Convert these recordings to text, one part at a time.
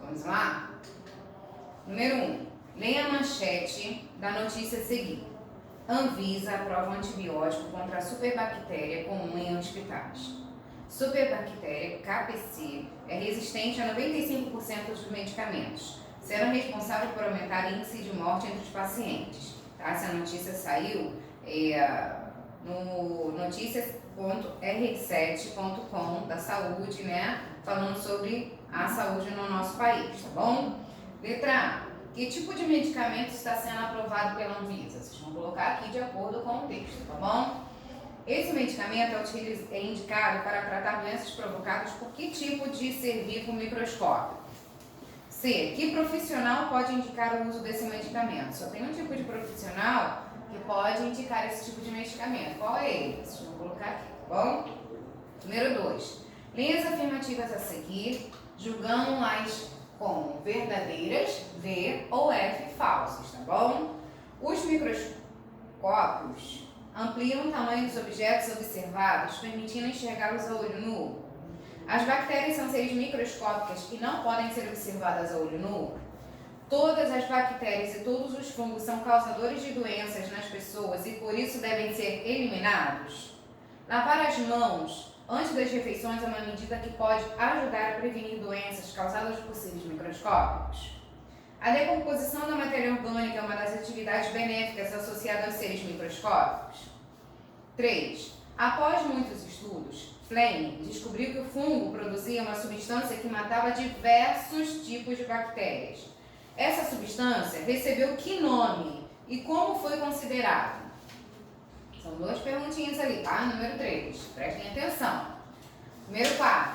Vamos lá? Número 1. Leia a manchete da notícia a seguir. Anvisa aprova antibiótico contra a superbactéria comum em hospitais. Superbactéria KPC é resistente a 95% dos medicamentos, sendo responsável por aumentar o índice de morte entre os pacientes. Tá? Essa notícia saiu no noticias.r7.com da saúde, né? Falando sobre a saúde no nosso país, tá bom? Letra A. Que tipo de medicamento está sendo aprovado pela Anvisa? Vocês vão colocar aqui de acordo com o texto, tá bom? Esse medicamento é indicado para tratar doenças provocadas por que tipo de ser vivo microscópio? C. Que profissional pode indicar o uso desse medicamento? Só tem um tipo de profissional que pode indicar esse tipo de medicamento. Qual é ele? Vocês vão colocar aqui, tá bom? Número 2. Leia as afirmativas a seguir, julgando-as como verdadeiras, V ou F falsas, tá bom? Os microscópios ampliam o tamanho dos objetos observados, permitindo enxergá-los a olho nu. As bactérias são seres microscópicas que não podem ser observadas a olho nu. Todas as bactérias e todos os fungos são causadores de doenças nas pessoas e por isso devem ser eliminados. Lavar as mãos antes das refeições é uma medida que pode ajudar a prevenir doenças causadas por seres microscópicos. A decomposição da matéria orgânica é uma das atividades benéficas associadas aos seres microscópicos. 3. Após muitos estudos, Fleming descobriu que o fungo produzia uma substância que matava diversos tipos de bactérias. Essa substância recebeu que nome e como foi considerado? São duas perguntinhas ali, tá? Número 3, prestem atenção. Número 4,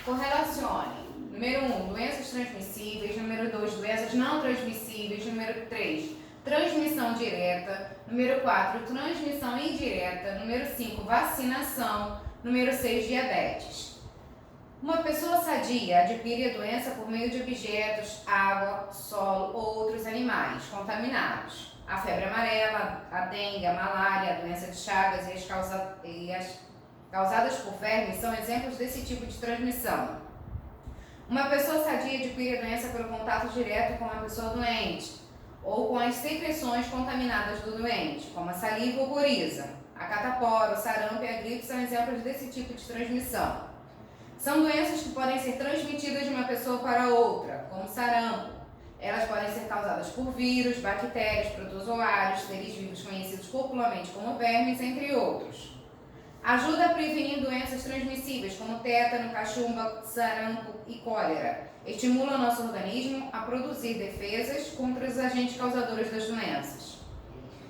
correlacione. Número 1, doenças transmissíveis. Número 2, doenças não transmissíveis. Número 3, transmissão direta. Número 4, transmissão indireta. Número 5, vacinação. Número 6, diabetes. Uma pessoa sadia adquire a doença por meio de objetos, água, solo ou outros animais contaminados. A febre amarela, a dengue, a malária, a doença de Chagas e as causadas por vermes são exemplos desse tipo de transmissão. Uma pessoa sadia adquire a doença pelo contato direto com a pessoa doente ou com as secreções contaminadas do doente, como a saliva ou coriza. A catapora, o sarampo e a gripe são exemplos desse tipo de transmissão. São doenças que podem ser transmitidas de uma pessoa para outra, como sarampo. Elas podem ser causadas por vírus, bactérias, protozoários, seres vivos conhecidos popularmente como vermes, entre outros. Ajuda a prevenir doenças transmissíveis como tétano, cachumba, sarampo e cólera. Estimula o nosso organismo a produzir defesas contra os agentes causadores das doenças.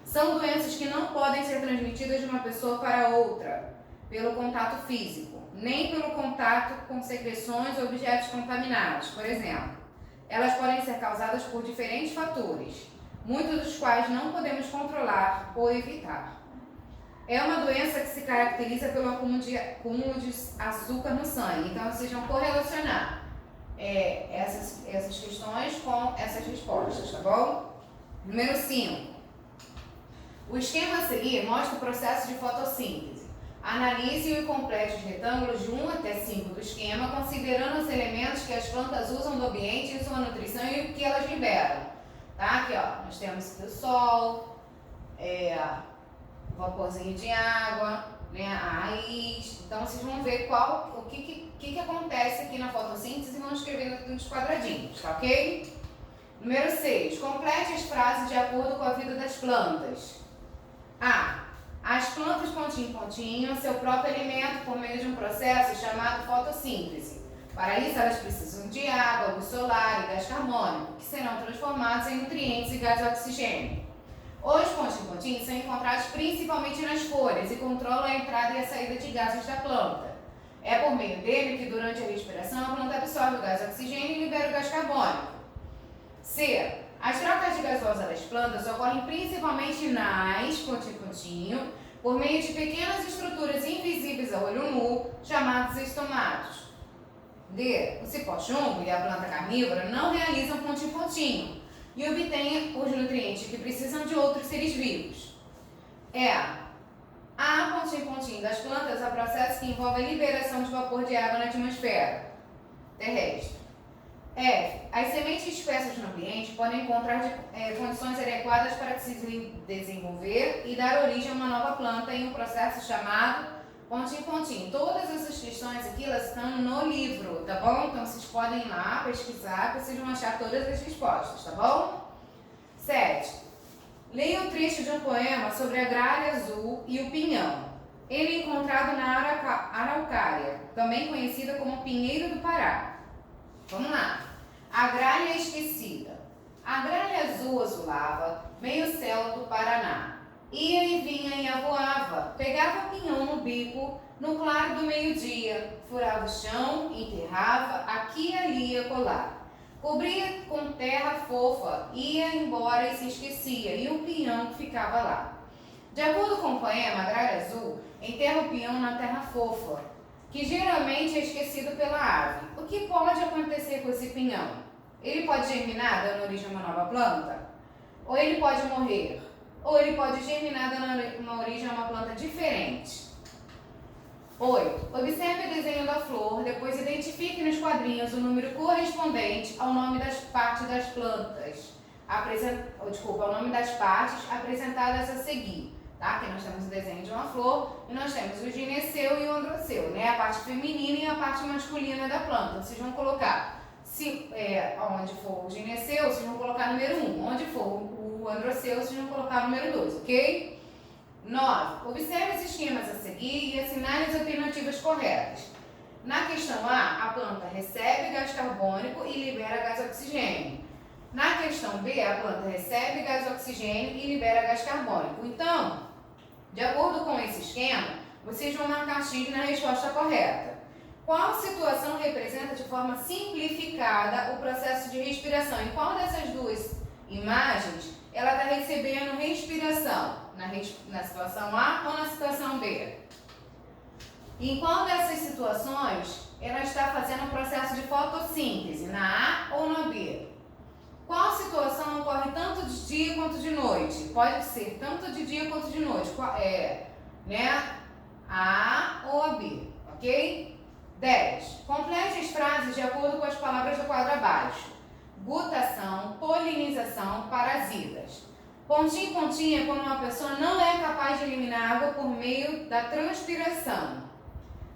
São doenças que não podem ser transmitidas de uma pessoa para outra pelo contato físico, nem pelo contato com secreções ou objetos contaminados. Por exemplo, elas podem ser causadas por diferentes fatores, muitos dos quais não podemos controlar ou evitar. É uma doença que se caracteriza pelo acúmulo de açúcar no sangue. Então, vocês vão correlacionar essas questões com essas respostas, tá bom? Número 5. O esquema a seguir mostra o processo de fotossíntese. Analise e complete os retângulos de 1 até 5 do esquema, considerando os elementos que as plantas usam no ambiente em sua nutrição e o que elas liberam. Tá? Aqui, ó, nós temos aqui o sol, vaporzinho de água, né, a raiz. Então, vocês vão ver o que acontece aqui na fotossíntese e vão escrever nos quadradinhos, tá ok? Número 6. Complete as frases de acordo com a vida das plantas. A. As plantas, pontinho, pontinho, seu próprio alimento por meio de um processo chamado fotossíntese. Para isso, elas precisam de água, luz solar e gás carbônico, que serão transformados em nutrientes e gás oxigênio. Os pontinho, pontinho são encontrados principalmente nas folhas e controlam a entrada e a saída de gases da planta. É por meio dele que, durante a respiração, a planta absorve o gás oxigênio e libera o gás carbônico. C. As trocas de gasosa das plantas ocorrem principalmente nas, pontinho, pontinho, por meio de pequenas estruturas invisíveis a olho nu, chamados estomatos. D. O cipó-chumbo e a planta carnívora não realizam pontinho, pontinho e obtêm os nutrientes que precisam de outros seres vivos. A pontinho, pontinho das plantas é o processo que envolve a liberação de vapor de água na atmosfera terrestre. F. As sementes dispersas no ambiente podem encontrar condições adequadas para se desenvolver e dar origem a uma nova planta em um processo chamado pontinho. Todas essas questões aqui, elas estão no livro, tá bom? Então, vocês podem ir lá pesquisar, que vocês vão achar todas as respostas, tá bom? 7. Leia um trecho de um poema sobre a gralha azul e o pinhão. Ele é encontrado na Araucária, também conhecida como pinheiro do Pará. Vamos lá. A gralha esquecida. A gralha azul azulava, meio céu do Paraná. Ia e vinha e avoava, pegava pinhão no bico, no claro do meio-dia, furava o chão, enterrava, aqui e ali ia colar. Cobria com terra fofa, ia embora e se esquecia, e o pinhão ficava lá. De acordo com o poema, a gralha azul enterra o pinhão na terra fofa, que geralmente é esquecido pela ave. O que pode acontecer com esse pinhão? Ele pode germinar, dando origem a uma nova planta? Ou ele pode morrer? Ou ele pode germinar, dando uma origem a uma planta diferente? 8. Observe o desenho da flor, depois identifique nos quadrinhos o número correspondente ao nome das partes das plantas. Ao nome das partes apresentadas a seguir. Tá? Aqui nós temos o desenho de uma flor e nós temos o gineceu e o androceu, né? A parte feminina e a parte masculina da planta. Vocês vão colocar, onde for o gineceu, vocês vão colocar número 1. Onde for o androceu, vocês vão colocar número 2, ok? 9. Observe os esquemas a seguir e assinale as alternativas corretas. Na questão A, a planta recebe gás carbônico e libera gás oxigênio. Na questão B, a planta recebe gás oxigênio e libera gás carbônico. Então, de acordo com esse esquema, vocês vão marcar X na resposta correta. Qual situação representa de forma simplificada o processo de respiração? Em qual dessas duas imagens ela está recebendo respiração? Na situação A ou na situação B? Em qual dessas situações ela está fazendo o processo de fotossíntese? Na A ou na B? Qual situação ocorre tanto de dia quanto de noite? Pode ser tanto de dia quanto de noite. A ou a B, ok? 10. Complete as frases de acordo com as palavras do quadro abaixo. Gutação, polinização, parasitas. Pontinho é quando uma pessoa não é capaz de eliminar água por meio da transpiração.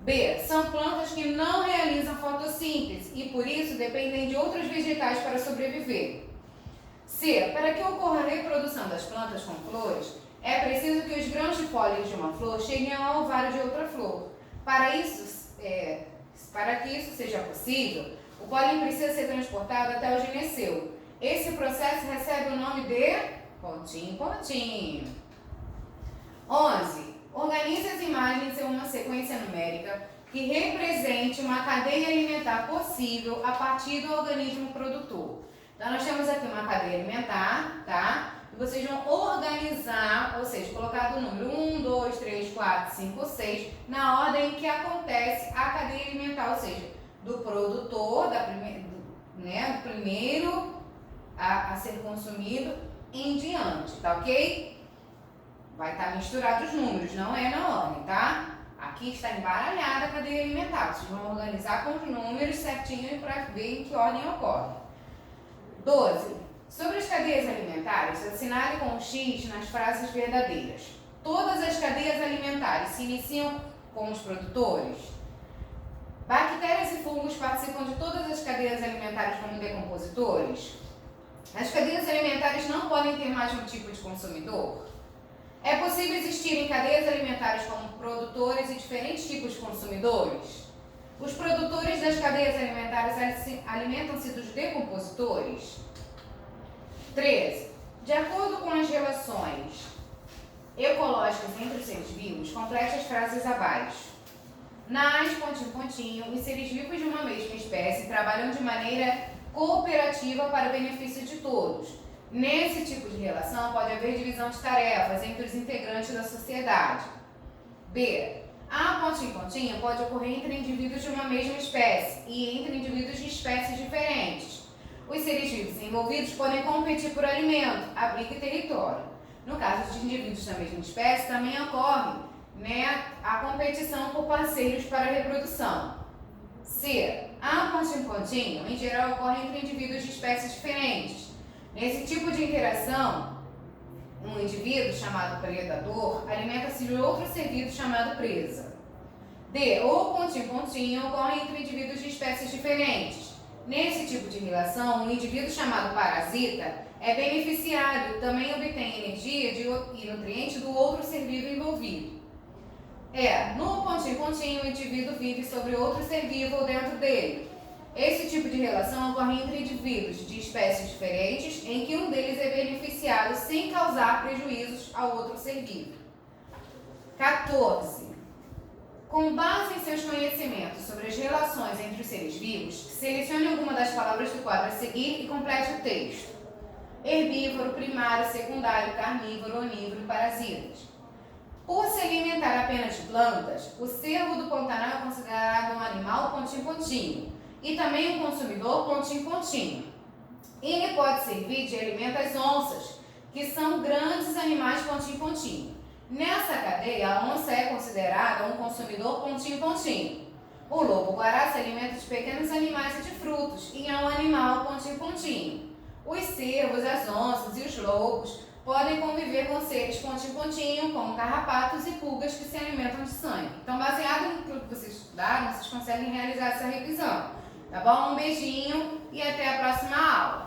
B. São plantas que não realizam fotossíntese e por isso dependem de outros vegetais para sobreviver. C. Para que ocorra a reprodução das plantas com flores, é preciso que os grãos de pólen de uma flor cheguem ao ovário de outra flor. Para que isso seja possível, o pólen precisa ser transportado até o gineceu. Esse processo recebe o nome de pontinho. 11. Organize as imagens em uma sequência numérica que represente uma cadeia alimentar possível a partir do organismo produtor. Então, nós temos aqui uma cadeia alimentar, tá? E vocês vão organizar, ou seja, colocar do número 1, 2, 3, 4, 5, 6, na ordem que acontece a cadeia alimentar, ou seja, do produtor, do primeiro a ser consumido em diante, tá ok? Vai estar misturado os números, não é na ordem, tá? Aqui está embaralhada a cadeia alimentar. Vocês vão organizar com os números certinho para ver em que ordem ocorre. 12. Sobre as cadeias alimentares, assinale com o X nas frases verdadeiras. Todas as cadeias alimentares se iniciam com os produtores? Bactérias e fungos participam de todas as cadeias alimentares como decompositores? As cadeias alimentares não podem ter mais de um tipo de consumidor? É possível existirem cadeias alimentares como produtores e diferentes tipos de consumidores? Os produtores das cadeias alimentares alimentam-se dos decompositores? 13. De acordo com as relações ecológicas entre os seres vivos, complete as frases abaixo. Nas os seres vivos de uma mesma espécie trabalham de maneira cooperativa para o benefício de todos. Nesse tipo de relação, pode haver divisão de tarefas entre os integrantes da sociedade. B. A pontinho pode ocorrer entre indivíduos de uma mesma espécie e entre indivíduos de espécies diferentes. Os seres vivos envolvidos podem competir por alimento, abrigo e território. No caso de indivíduos da mesma espécie, também ocorre a competição por parceiros para a reprodução. C. A pontinho, em geral, ocorre entre indivíduos de espécies diferentes. Nesse tipo de interação, um indivíduo chamado predador alimenta-se de outro ser vivo chamado presa. D. O pontinho ocorre entre indivíduos de espécies diferentes. Nesse tipo de relação, um indivíduo chamado parasita é beneficiário, também obtém energia e nutrientes do outro ser vivo envolvido. No pontinho, o indivíduo vive sobre outro ser vivo ou dentro dele. Esse tipo de relação ocorre entre indivíduos de espécies diferentes, em que um deles é beneficiado sem causar prejuízos ao outro ser vivo. 14. Com base em seus conhecimentos sobre as relações entre os seres vivos, selecione alguma das palavras do quadro a seguir e complete o texto. Herbívoro, primário, secundário, carnívoro, onívoro e parasitas. Por se alimentar apenas de plantas, o cervo do Pantanal é considerado um animal pontinho e também um consumidor pontinho. Ele pode servir de alimento às onças, que são grandes animais pontinho. Nessa cadeia, a onça é considerada um consumidor pontinho. O lobo-guará se alimenta de pequenos animais e de frutos e é um animal pontinho. Os cervos, as onças e os lobos podem conviver com seres pontinho, como carrapatos e pulgas que se alimentam de sangue. Então, baseado no que vocês estudaram, vocês conseguem realizar essa revisão. Tá bom? Um beijinho e até a próxima aula.